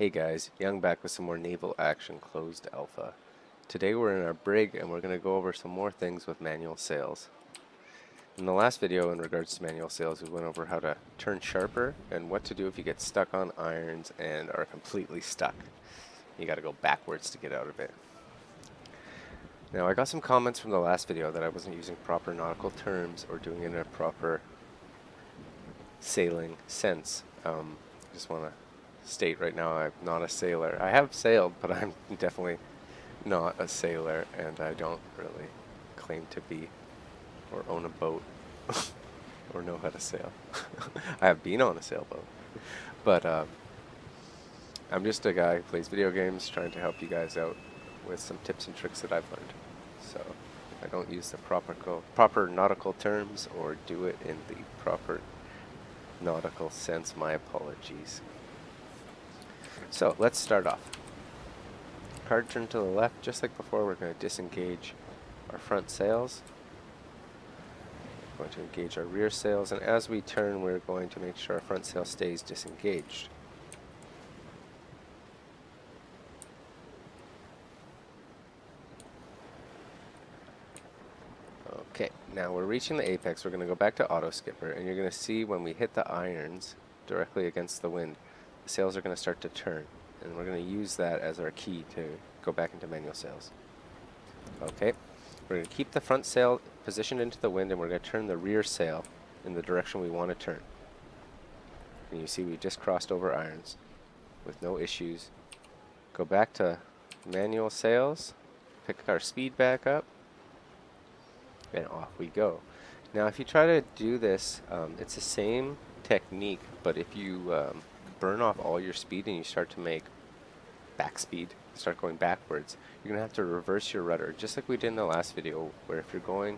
Hey guys, Young back with some more Naval Action Closed Alpha. Today we're in our brig and we're going to go over some more things with manual sails. In the last video in regards to manual sails, we went over how to turn sharper and what to do if you get stuck on irons and are completely stuck. You got to go backwards to get out of it. Now I got some comments from the last video that I wasn't using proper nautical terms or doing it in a proper sailing sense. I just want to state right now I'm not a sailor. I have sailed, but I'm definitely not a sailor, and I don't really claim to be or own a boat or know how to sail. I have been on a sailboat, but I'm just a guy who plays video games trying to help you guys out with some tips and tricks that I've learned. So if I don't use the proper nautical terms or do it in the proper nautical sense, my apologies. So let's start off. Hard turn to the left, just like before. We're going to disengage our front sails. We're going to engage our rear sails, and as we turn, we're going to make sure our front sail stays disengaged. Okay, now we're reaching the apex. We're going to go back to auto skipper, and you're going to see when we hit the irons directly against the wind, the sails are going to start to turn, and we're going to use that as our key to go back into manual sails. Okay, we're going to keep the front sail positioned into the wind, and we're going to turn the rear sail in the direction we want to turn. And you see we just crossed over irons with no issues. Go back to manual sails, pick our speed back up, and off we go. Now if you try to do this, it's the same technique, but if you burn off all your speed and you start to make back speed, start going backwards, you're going to have to reverse your rudder, just like we did in the last video, where if you're going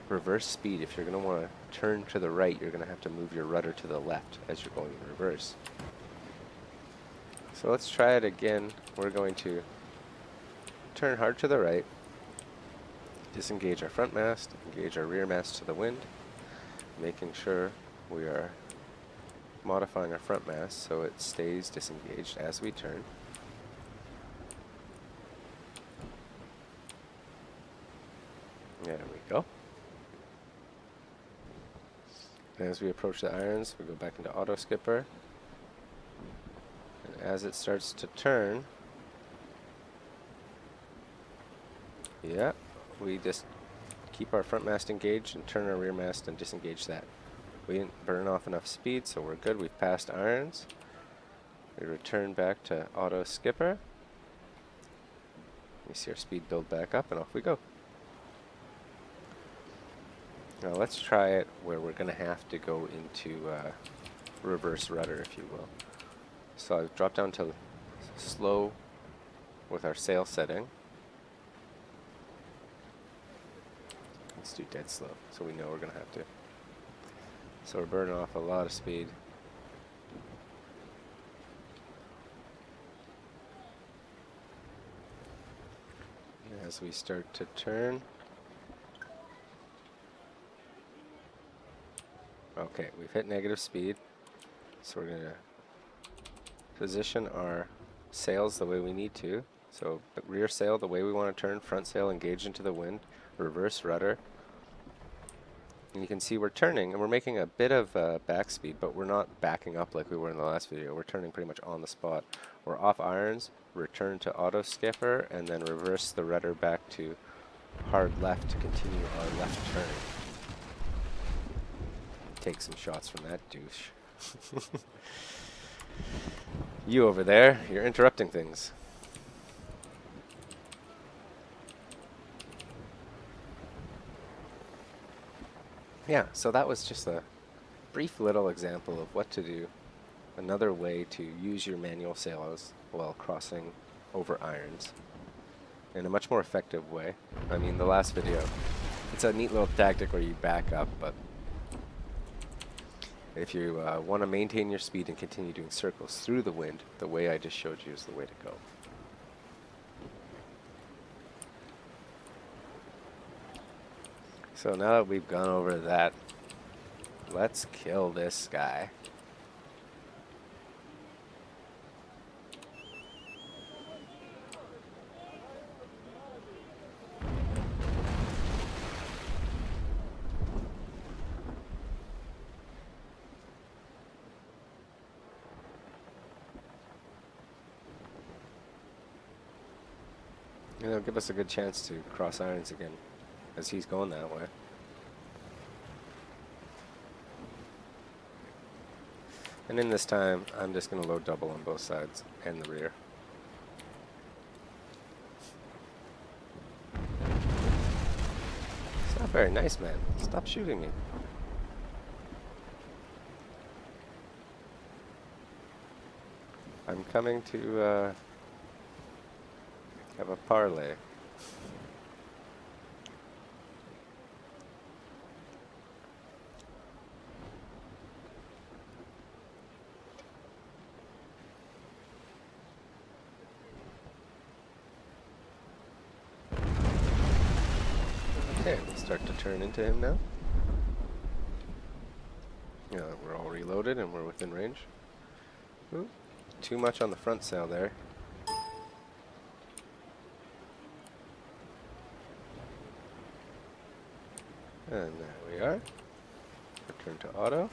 reverse speed, if you're going to want to turn to the right, you're going to have to move your rudder to the left as you're going in reverse. So let's try it again. We're going to turn hard to the right, disengage our front mast, engage our rear mast to the wind, making sure we are modifying our front mast so it stays disengaged as we turn. There we go. And as we approach the irons, we go back into auto skipper. And as it starts to turn, yeah, we just keep our front mast engaged and turn our rear mast and disengage that. We didn't burn off enough speed, so we're good. We've passed irons. We return back to auto skipper. You see our speed build back up, and off we go. Now let's try it where we're going to have to go into reverse rudder, if you will. So I've dropped down to slow with our sail setting. Let's do dead slow, so we know we're going to have to. So we're burning off a lot of speed. And as we start to turn, okay, we've hit negative speed, so we're going to position our sails the way we need to. So rear sail the way we want to turn, front sail engaged into the wind, reverse rudder. And you can see we're turning, and we're making a bit of back speed, but we're not backing up like we were in the last video. We're turning pretty much on the spot. We're off irons, return to auto skipper, and then reverse the rudder back to hard left to continue our left turn. Take some shots from that douche. You over there, you're interrupting things. Yeah, so that was just a brief little example of what to do. Another way to use your manual sails while crossing over irons in a much more effective way. I mean, the last video, it's a neat little tactic where you back up, but if you want to maintain your speed and continue doing circles through the wind, the way I just showed you is the way to go. So now that we've gone over that, let's kill this guy. And it'll give us a good chance to cross irons again, as he's going that way. And in this time, I'm just going to load double on both sides and the rear. It's not very nice, man. Stop shooting me. I'm coming to have a parlay. Okay, we'll start to turn into him now. Yeah, we're all reloaded and we're within range. Ooh, too much on the front sail there. And there we are. Return to auto.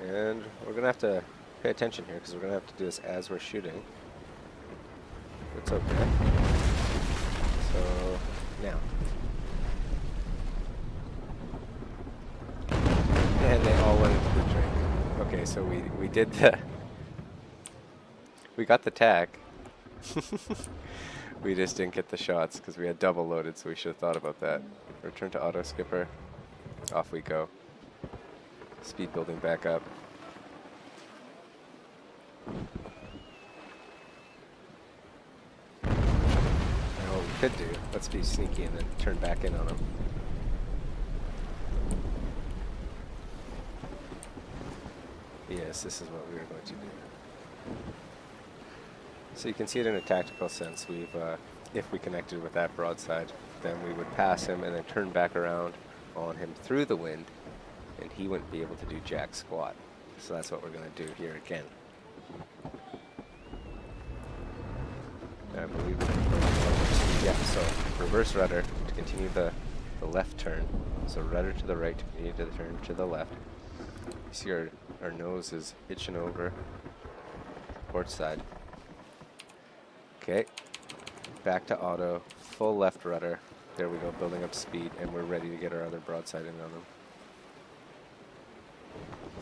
And we're going to have to pay attention here because we're going to have to do this as we're shooting. It's okay. So, now. And they all went into the drink. Okay, so we did the... We got the tack. We just didn't get the shots because we had double loaded, so we should have thought about that. Return to auto skipper. Off we go. Speed building back up. Now what we could do, let's be sneaky and then turn back in on them. Yes, this is what we were going to do. So you can see it in a tactical sense. We've, if we connected with that broadside, then we would pass him and then turn back around on him through the wind, and he wouldn't be able to do jack squat. So that's what we're going to do here again. I believe yeah, so reverse rudder to continue the left turn. So rudder to the right to continue to the turn to the left. You see our nose is hitching over port side. Okay, back to auto, full left rudder. There we go, building up speed, and we're ready to get our other broadside in on them.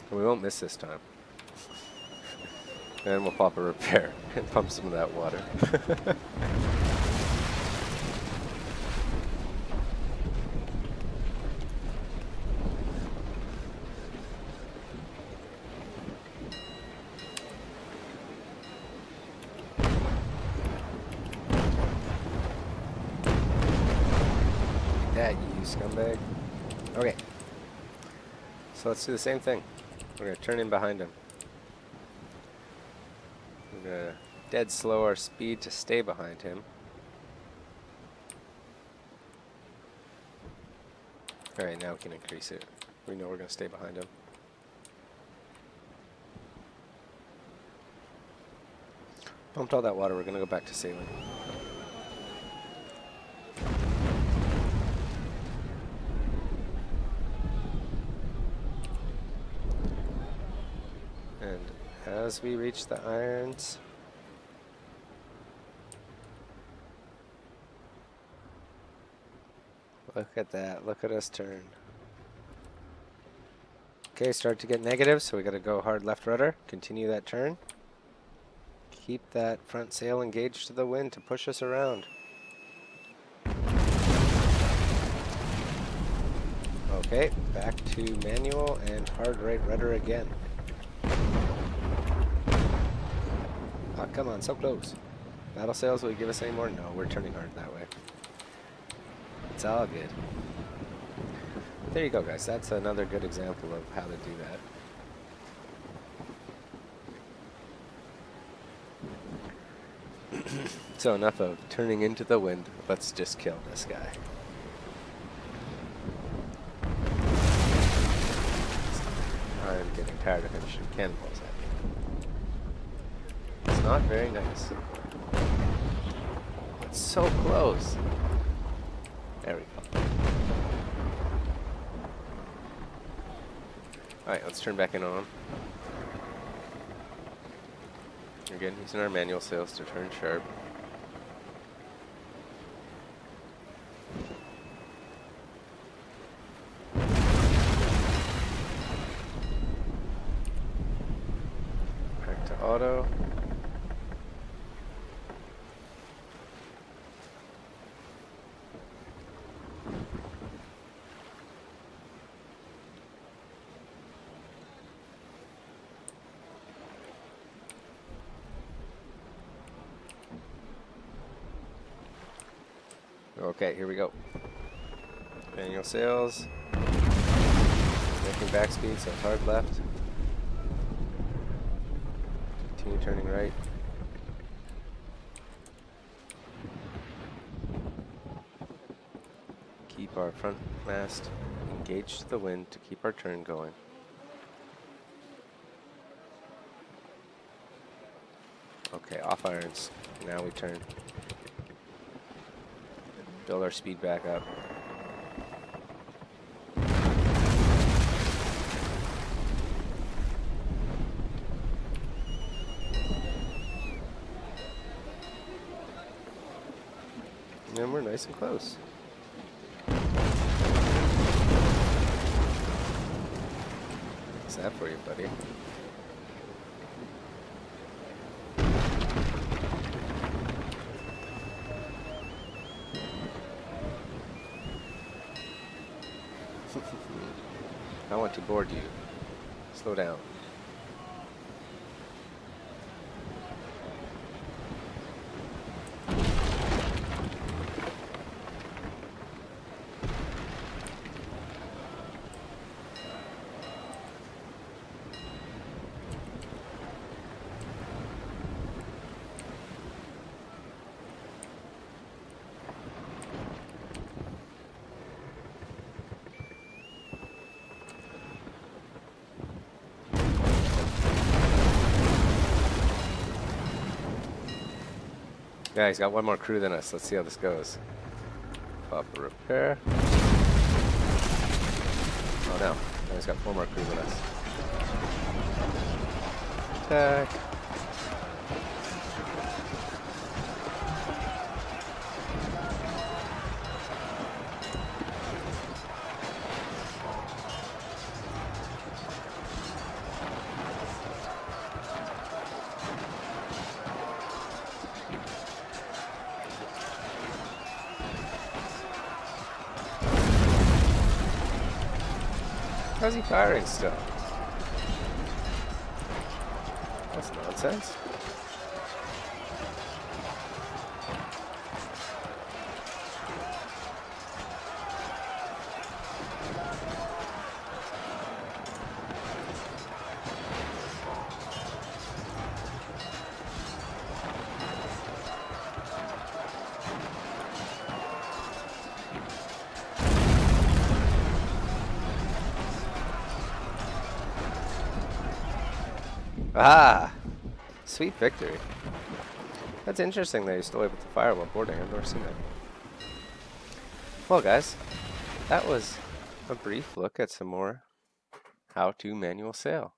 And we won't miss this time. And we'll pop a repair and pump some of that water. That you scumbag. Okay. So let's do the same thing. We're going to turn in behind him. We're going to dead slow our speed to stay behind him. Alright, now we can increase it. We know we're going to stay behind him. Pumped all that water, we're going to go back to sailing. And as we reach the irons, look at that, look at us turn. Okay, start to get negative, so we got to go hard left rudder, continue that turn. Keep that front sail engaged to the wind to push us around. Okay, back to manual and hard right rudder again. Oh, come on, so close. Battle sails, will you give us any more? No, we're turning hard that way. It's all good. But there you go, guys. That's another good example of how to do that. So enough of turning into the wind. Let's just kill this guy. I'm getting tired of him shooting cannonballs at me. It's not very nice. It's so close. There we go. Alright, let's turn back in on him. Again, using our manual sails to turn sharp. auto. Okay, here we go. Manual sails. Making back speed, so hard left. Continue turning right. Keep our front mast engaged to the wind to keep our turn going. Okay, off irons. Now we turn. Build our speed back up. And we're nice and close. What's that for you, buddy? I want to board you. Slow down. Yeah, he's got one more crew than us. Let's see how this goes. Pop a repair. Oh no, now he's got 4 more crew than us. Attack. How's he firing still? That's nonsense. Ah! Sweet victory. That's interesting that you're still able to fire while boarding. I've never seen that. Well, guys, that was a brief look at some more how-to manual sail.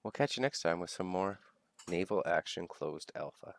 We'll catch you next time with some more naval action closed alpha.